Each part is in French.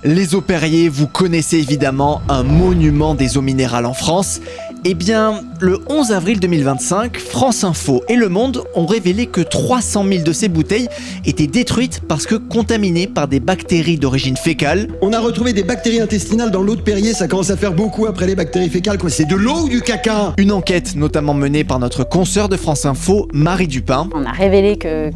Les eaux Perrier, vous connaissez évidemment, un monument des eaux minérales en France. Eh bien, le 11 avril 2025, France Info et Le Monde ont révélé que 300 000 de ces bouteilles étaient détruites parce que contaminées par des bactéries d'origine fécale. On a retrouvé des bactéries intestinales dans l'eau de Perrier, ça commence à faire beaucoup après les bactéries fécales, quoi. C'est de l'eau ou du caca? Une enquête notamment menée par notre consoeur de France Info, Marie Dupin. On a révélé que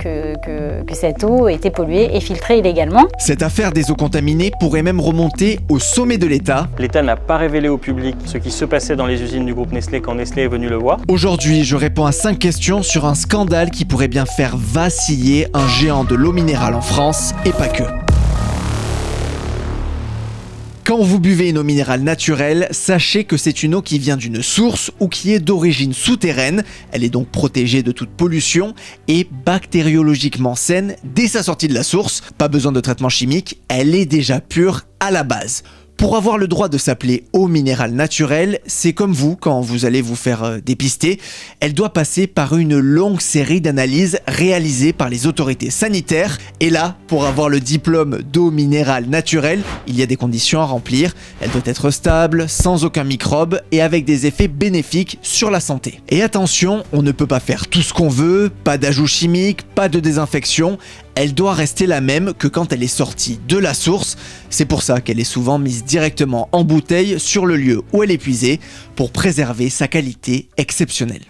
cette eau était polluée et filtrée illégalement. Cette affaire des eaux contaminées pourrait même remonter au sommet de l'État. L'État n'a pas révélé au public ce qui se passait dans les usines du groupe Nestlé quand Nestlé est venu le voir. Aujourd'hui, je réponds à 5 questions sur un scandale qui pourrait bien faire vaciller un géant de l'eau minérale en France, et pas que. Quand vous buvez une eau minérale naturelle, sachez que c'est une eau qui vient d'une source ou qui est d'origine souterraine. Elle est donc protégée de toute pollution et bactériologiquement saine dès sa sortie de la source. Pas besoin de traitement chimique, elle est déjà pure à la base. Pour avoir le droit de s'appeler eau minérale naturelle, c'est comme vous quand vous allez vous faire dépister. Elle doit passer par une longue série d'analyses réalisées par les autorités sanitaires. Et là, pour avoir le diplôme d'eau minérale naturelle, il y a des conditions à remplir. Elle doit être stable, sans aucun microbe et avec des effets bénéfiques sur la santé. Et attention, on ne peut pas faire tout ce qu'on veut, pas d'ajout chimique, pas de désinfection. Elle doit rester la même que quand elle est sortie de la source. C'est pour ça qu'elle est souvent mise directement en bouteille sur le lieu où elle est puisée pour préserver sa qualité exceptionnelle.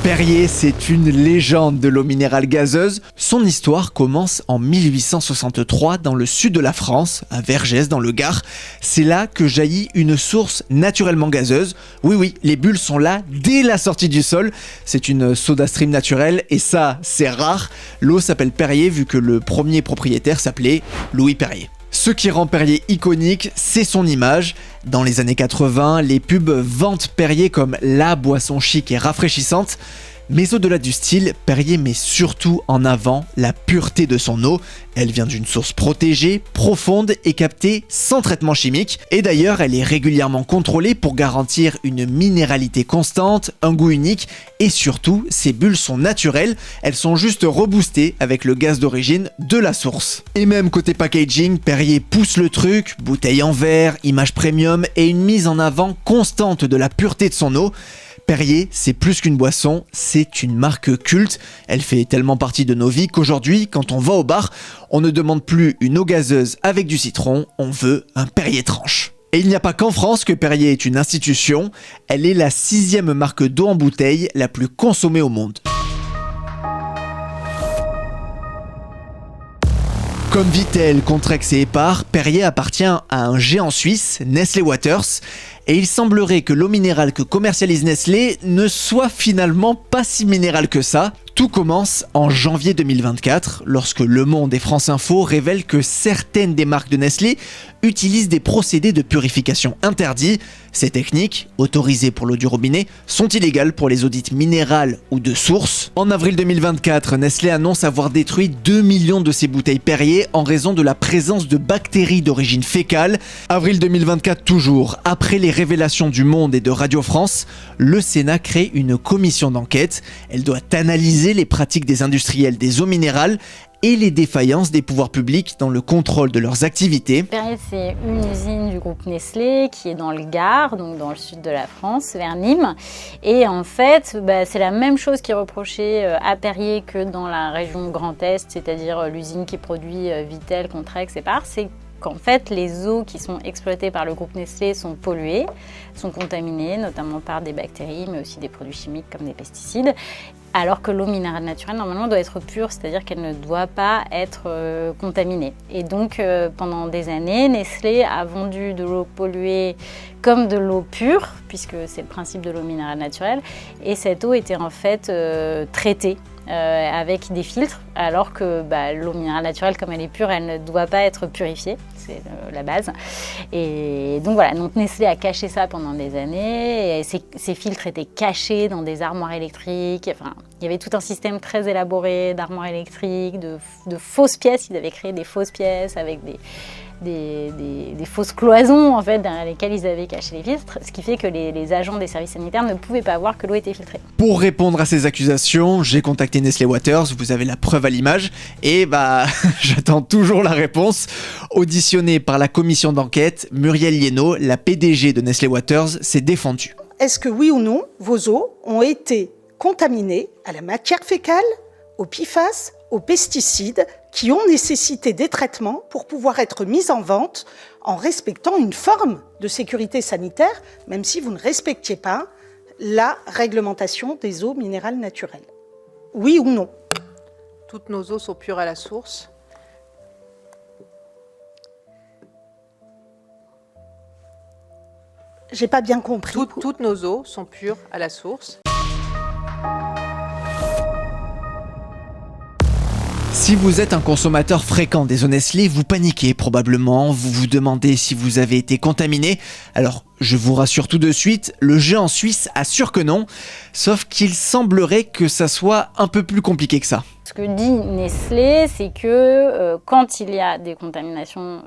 Perrier, c'est une légende de l'eau minérale gazeuse. Son histoire commence en 1863 dans le sud de la France, à Vergès dans le Gard. C'est là que jaillit une source naturellement gazeuse. Oui, les bulles sont là dès la sortie du sol. C'est une soda stream naturelle et ça, c'est rare. L'eau s'appelle Perrier vu que le premier propriétaire s'appelait Louis Perrier. Ce qui rend Perrier iconique, c'est son image. Dans les années 80, les pubs vantent Perrier comme la boisson chic et rafraîchissante. Mais au-delà du style, Perrier met surtout en avant la pureté de son eau. Elle vient d'une source protégée, profonde et captée sans traitement chimique. Et d'ailleurs, elle est régulièrement contrôlée pour garantir une minéralité constante, un goût unique et surtout, ces bulles sont naturelles. Elles sont juste reboostées avec le gaz d'origine de la source. Et même côté packaging, Perrier pousse le truc, bouteille en verre, image premium et une mise en avant constante de la pureté de son eau. Perrier, c'est plus qu'une boisson, c'est une marque culte. Elle fait tellement partie de nos vies qu'aujourd'hui, quand on va au bar, on ne demande plus une eau gazeuse avec du citron, on veut un Perrier tranche. Et il n'y a pas qu'en France que Perrier est une institution, elle est la 6e marque d'eau en bouteille la plus consommée au monde. Comme Vittel, Contrex et Épar, Perrier appartient à un géant suisse, Nestlé Waters, et il semblerait que l'eau minérale que commercialise Nestlé ne soit finalement pas si minérale que ça. Tout commence en janvier 2024, lorsque Le Monde et France Info révèlent que certaines des marques de Nestlé utilisent des procédés de purification interdits. Ces techniques, autorisées pour l'eau du robinet, sont illégales pour les audits minérales ou de source. En avril 2024, Nestlé annonce avoir détruit 2 millions de ses bouteilles Perrier en raison de la présence de bactéries d'origine fécale. Avril 2024 toujours, après les révélations du Monde et de Radio France, le Sénat crée une commission d'enquête. Elle doit analyser les pratiques des industriels des eaux minérales et les défaillances des pouvoirs publics dans le contrôle de leurs activités. Perrier, c'est une usine du groupe Nestlé qui est dans le Gard, donc dans le sud de la France, vers Nîmes. Et en fait, c'est la même chose qui est reprochée à Perrier que dans la région Grand Est, c'est-à-dire l'usine qui produit Vittel, Contrex et Épar. C'est qu'en fait, les eaux qui sont exploitées par le groupe Nestlé sont polluées, sont contaminées, notamment par des bactéries, mais aussi des produits chimiques comme des pesticides. Alors que l'eau minérale naturelle, normalement, doit être pure, c'est-à-dire qu'elle ne doit pas être contaminée. Et donc, pendant des années, Nestlé a vendu de l'eau polluée comme de l'eau pure, puisque c'est le principe de l'eau minérale naturelle. Et cette eau était en fait traitée avec des filtres, alors que l'eau minérale naturelle, comme elle est pure, elle ne doit pas être purifiée. C'est la base. Et donc voilà, donc Nestlé a caché ça pendant des années. Et ces filtres étaient cachés dans des armoires électriques. Enfin, il y avait tout un système très élaboré d'armoires électriques, de fausses pièces. Ils avaient créé des fausses pièces avec des fausses cloisons en fait, derrière lesquelles ils avaient caché les filtres, ce qui fait que les agents des services sanitaires ne pouvaient pas voir que l'eau était filtrée. Pour répondre à ces accusations, j'ai contacté Nestlé Waters, vous avez la preuve à l'image, et j'attends toujours la réponse. Auditionnée par la commission d'enquête, Muriel Lienot, la PDG de Nestlé Waters, s'est défendue. Est-ce que oui ou non, vos eaux ont été contaminées à la matière fécale, aux PFAS, aux pesticides, qui ont nécessité des traitements pour pouvoir être mis en vente en respectant une forme de sécurité sanitaire, même si vous ne respectiez pas la réglementation des eaux minérales naturelles? Oui ou non? Toutes nos eaux sont pures à la source. J'ai pas bien compris. Toutes nos eaux sont pures à la source. Si vous êtes un consommateur fréquent des eaux Nestlé, vous paniquez probablement, vous vous demandez si vous avez été contaminé. Alors, je vous rassure tout de suite, le géant suisse assure que non, sauf qu'il semblerait que ça soit un peu plus compliqué que ça. Ce que dit Nestlé, c'est que quand il y a des contaminations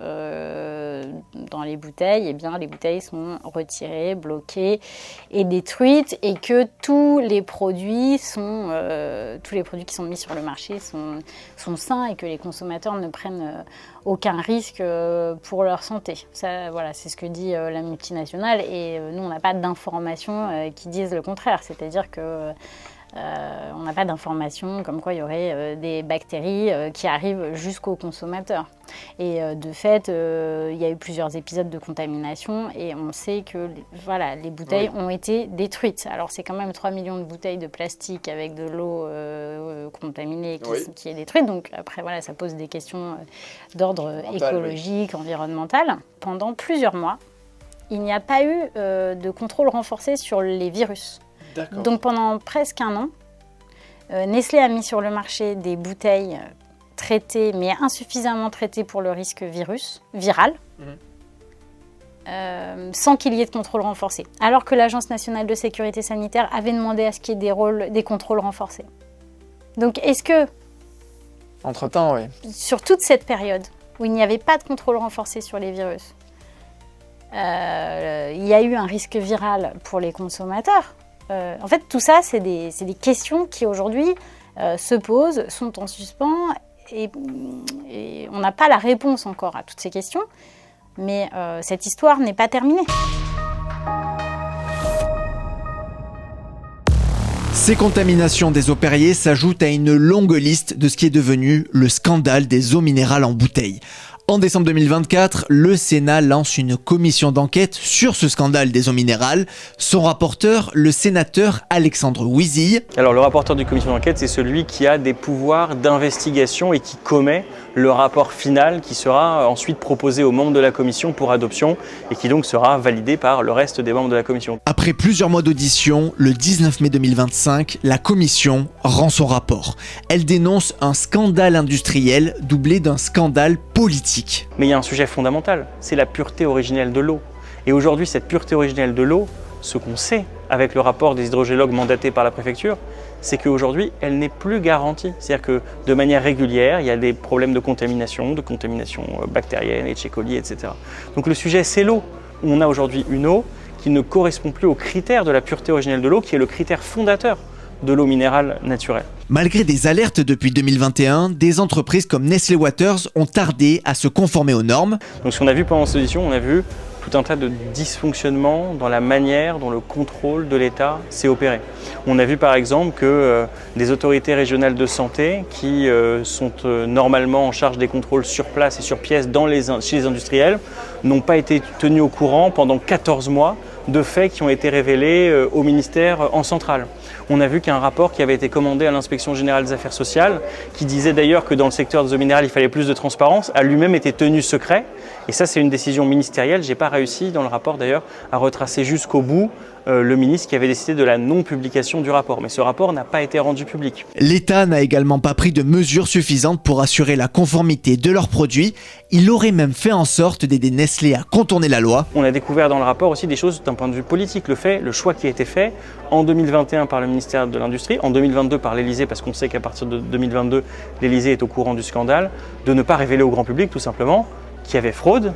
dans les bouteilles, eh bien, les bouteilles sont retirées, bloquées et détruites, et que tous les produits qui sont mis sur le marché sont sains et que les consommateurs ne prennent aucun risque pour leur santé. Ça, voilà, c'est ce que dit la multinationale, et nous, on n'a pas d'informations qui disent le contraire, c'est-à-dire que on n'a pas d'informations comme quoi il y aurait des bactéries qui arrivent jusqu'aux consommateurs. Et de fait, il y a eu plusieurs épisodes de contamination, et on sait que les bouteilles ont été détruites. Alors c'est quand même 3 millions de bouteilles de plastique avec de l'eau contaminée qui est détruite. Donc après, ça pose des questions d'ordre écologique, environnemental. Pendant plusieurs mois, il n'y a pas eu de contrôle renforcé sur les virus. D'accord. Donc pendant presque un an, Nestlé a mis sur le marché des bouteilles traitées, mais insuffisamment traitées pour le risque viral, sans qu'il y ait de contrôle renforcé. Alors que l'Agence nationale de sécurité sanitaire avait demandé à ce qu'il y ait des contrôles renforcés. Donc est-ce que, Entre-temps, oui. sur toute cette période où il n'y avait pas de contrôle renforcé sur les virus, il y a eu un risque viral pour les consommateurs? En fait, tout ça, c'est des questions qui aujourd'hui se posent, sont en suspens, et on n'a pas la réponse encore à toutes ces questions, mais cette histoire n'est pas terminée. Ces contaminations des eaux Perrier s'ajoutent à une longue liste de ce qui est devenu le scandale des eaux minérales en bouteille. En décembre 2024, le Sénat lance une commission d'enquête sur ce scandale des eaux minérales. Son rapporteur, le sénateur Alexandre Ouizille. Alors le rapporteur d'une commission d'enquête, c'est celui qui a des pouvoirs d'investigation et qui commet le rapport final qui sera ensuite proposé aux membres de la commission pour adoption et qui donc sera validé par le reste des membres de la commission. Après plusieurs mois d'audition, le 19 mai 2025, la commission rend son rapport. Elle dénonce un scandale industriel doublé d'un scandale politique. Mais il y a un sujet fondamental, c'est la pureté originelle de l'eau. Et aujourd'hui, cette pureté originelle de l'eau, ce qu'on sait avec le rapport des hydrogéologues mandatés par la préfecture, c'est qu'aujourd'hui, elle n'est plus garantie. C'est-à-dire que de manière régulière, il y a des problèmes de contamination bactérienne, Escherichia coli, etc. Donc le sujet, c'est l'eau. On a aujourd'hui une eau qui ne correspond plus aux critères de la pureté originelle de l'eau, qui est le critère fondateur de l'eau minérale naturelle. Malgré des alertes depuis 2021, des entreprises comme Nestlé Waters ont tardé à se conformer aux normes. Donc ce qu'on a vu pendant cette audition, on a vu tout un tas de dysfonctionnements dans la manière dont le contrôle de l'État s'est opéré. On a vu par exemple que des autorités régionales de santé qui sont normalement en charge des contrôles sur place et sur pièce chez les industriels n'ont pas été tenues au courant pendant 14 mois de faits qui ont été révélés au ministère en centrale. On a vu qu'un rapport qui avait été commandé à l'Inspection générale des affaires sociales, qui disait d'ailleurs que dans le secteur des eaux minérales il fallait plus de transparence, a lui-même été tenu secret. Et ça, c'est une décision ministérielle. Je n'ai pas réussi dans le rapport d'ailleurs à retracer jusqu'au bout le ministre qui avait décidé de la non-publication du rapport. Mais ce rapport n'a pas été rendu public. L'État n'a également pas pris de mesures suffisantes pour assurer la conformité de leurs produits. Il aurait même fait en sorte d'aider Nestlé à contourner la loi. On a découvert dans le rapport aussi des choses d'un point de vue politique. Le choix qui a été fait en 2021 par le ministère de l'Industrie, en 2022 par l'Élysée, parce qu'on sait qu'à partir de 2022, l'Élysée est au courant du scandale, de ne pas révéler au grand public tout simplement qu'il y avait fraude,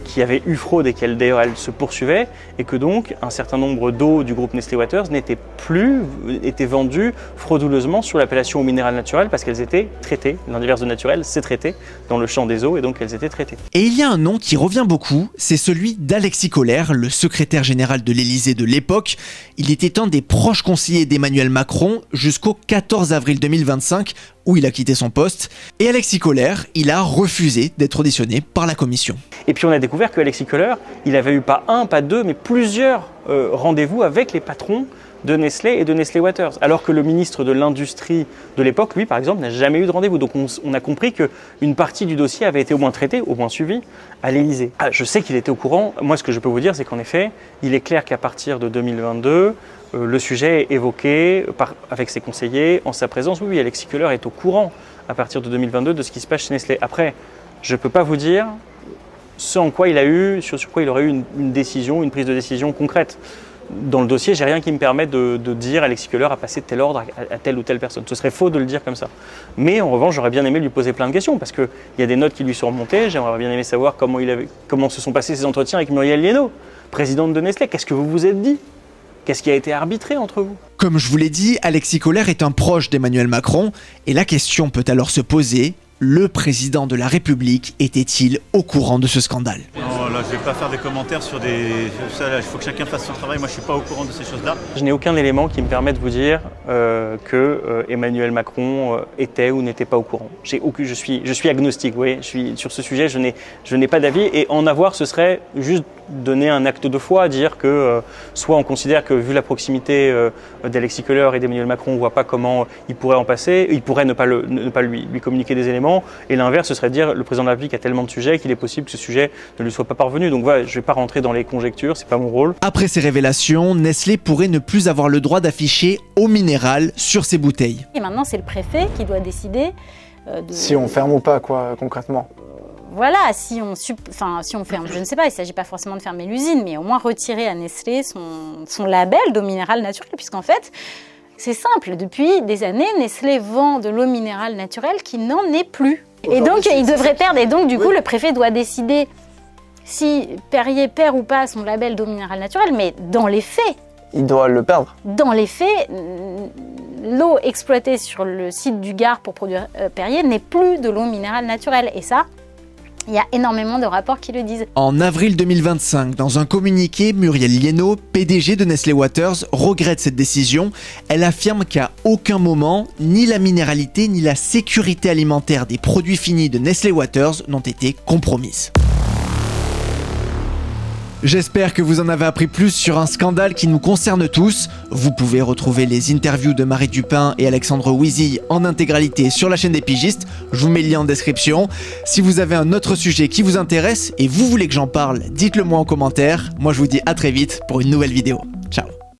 qu'il y avait eu fraude et qu'elle d'ailleurs elle se poursuivait, et que donc un certain nombre d'eaux du groupe Nestlé Waters étaient vendues frauduleusement sur l'appellation eau minérale naturelle parce qu'elles étaient traitées. L'un des vers de naturel, c'est traité dans le champ des eaux et donc elles étaient traitées. Et il y a un nom qui revient beaucoup, c'est celui d'Alexis Kohler, le secrétaire général de l'Élysée de l'époque. Il était un des proches conseillers d'Emmanuel Macron jusqu'au 14 avril 2025 où il a quitté son poste. Et Alexis Kohler, il a refusé d'être auditionné par la commission. Et puis on a découvert qu'Alexis Kohler, il avait eu pas un, pas deux, mais plusieurs rendez-vous avec les patrons de Nestlé et de Nestlé Waters. Alors que le ministre de l'Industrie de l'époque, lui par exemple, n'a jamais eu de rendez-vous. Donc on a compris qu'une partie du dossier avait été au moins traitée, au moins suivie à l'Élysée. Ah, je sais qu'il était au courant. Moi ce que je peux vous dire, c'est qu'en effet, il est clair qu'à partir de 2022, le sujet est évoqué avec ses conseillers, en sa présence. Oui, Alexis Kohler est au courant à partir de 2022 de ce qui se passe chez Nestlé. Après, je ne peux pas vous dire sur quoi il aurait eu une décision, une prise de décision concrète. Dans le dossier, j'ai rien qui me permette de dire Alexis Kohler a passé tel ordre à telle ou telle personne. Ce serait faux de le dire comme ça. Mais en revanche, j'aurais bien aimé lui poser plein de questions parce qu'il y a des notes qui lui sont remontées. J'aimerais bien aimé savoir comment se sont passés ses entretiens avec Muriel Liénot, présidente de Nestlé. Qu'est-ce que vous vous êtes dit ? Qu'est-ce qui a été arbitré entre vous ? Comme je vous l'ai dit, Alexis Kohler est un proche d'Emmanuel Macron et la question peut alors se poser, le président de la République était-il au courant de ce scandale ? Non, là, je ne vais pas faire des commentaires sur ça. Il faut que chacun fasse son travail. Moi, je ne suis pas au courant de ces choses-là. Je n'ai aucun élément qui me permet de vous dire que Emmanuel Macron était ou n'était pas au courant. Je suis agnostique, vous voyez. Sur ce sujet, je n'ai pas d'avis. Et en avoir, ce serait juste donner un acte de foi, dire que soit on considère que vu la proximité d'Alexis Kohler et d'Emmanuel Macron, on ne voit pas comment il pourrait en passer, il pourrait ne pas lui communiquer des éléments, et l'inverse, ce serait de dire le président de la République a tellement de sujets qu'il est possible que ce sujet ne lui soit pas parvenu. Donc voilà, je ne vais pas rentrer dans les conjectures, c'est pas mon rôle. Après ces révélations, Nestlé pourrait ne plus avoir le droit d'afficher eau minérale sur ses bouteilles. Et maintenant, c'est le préfet qui doit décider si on ferme ou pas, quoi, concrètement. Voilà, si on ferme, je ne sais pas, il ne s'agit pas forcément de fermer l'usine, mais au moins retirer à Nestlé son label d'eau minérale naturelle, puisqu'en fait, c'est simple, depuis des années, Nestlé vend de l'eau minérale naturelle qui n'en est plus. Et donc, il devrait perdre, et donc du coup, le préfet doit décider si Perrier perd ou pas son label d'eau minérale naturelle, mais dans les faits, il doit le perdre. Dans les faits, l'eau exploitée sur le site du Gard pour produire Perrier n'est plus de l'eau minérale naturelle, et ça, il y a énormément de rapports qui le disent. En avril 2025, dans un communiqué, Muriel Liénot, PDG de Nestlé Waters, regrette cette décision. Elle affirme qu'à aucun moment, ni la minéralité ni la sécurité alimentaire des produits finis de Nestlé Waters n'ont été compromises. J'espère que vous en avez appris plus sur un scandale qui nous concerne tous. Vous pouvez retrouver les interviews de Marie Dupin et Alexandre Ouizy en intégralité sur la chaîne des pigistes. Je vous mets le lien en description. Si vous avez un autre sujet qui vous intéresse et vous voulez que j'en parle, dites-le moi en commentaire. Moi je vous dis à très vite pour une nouvelle vidéo.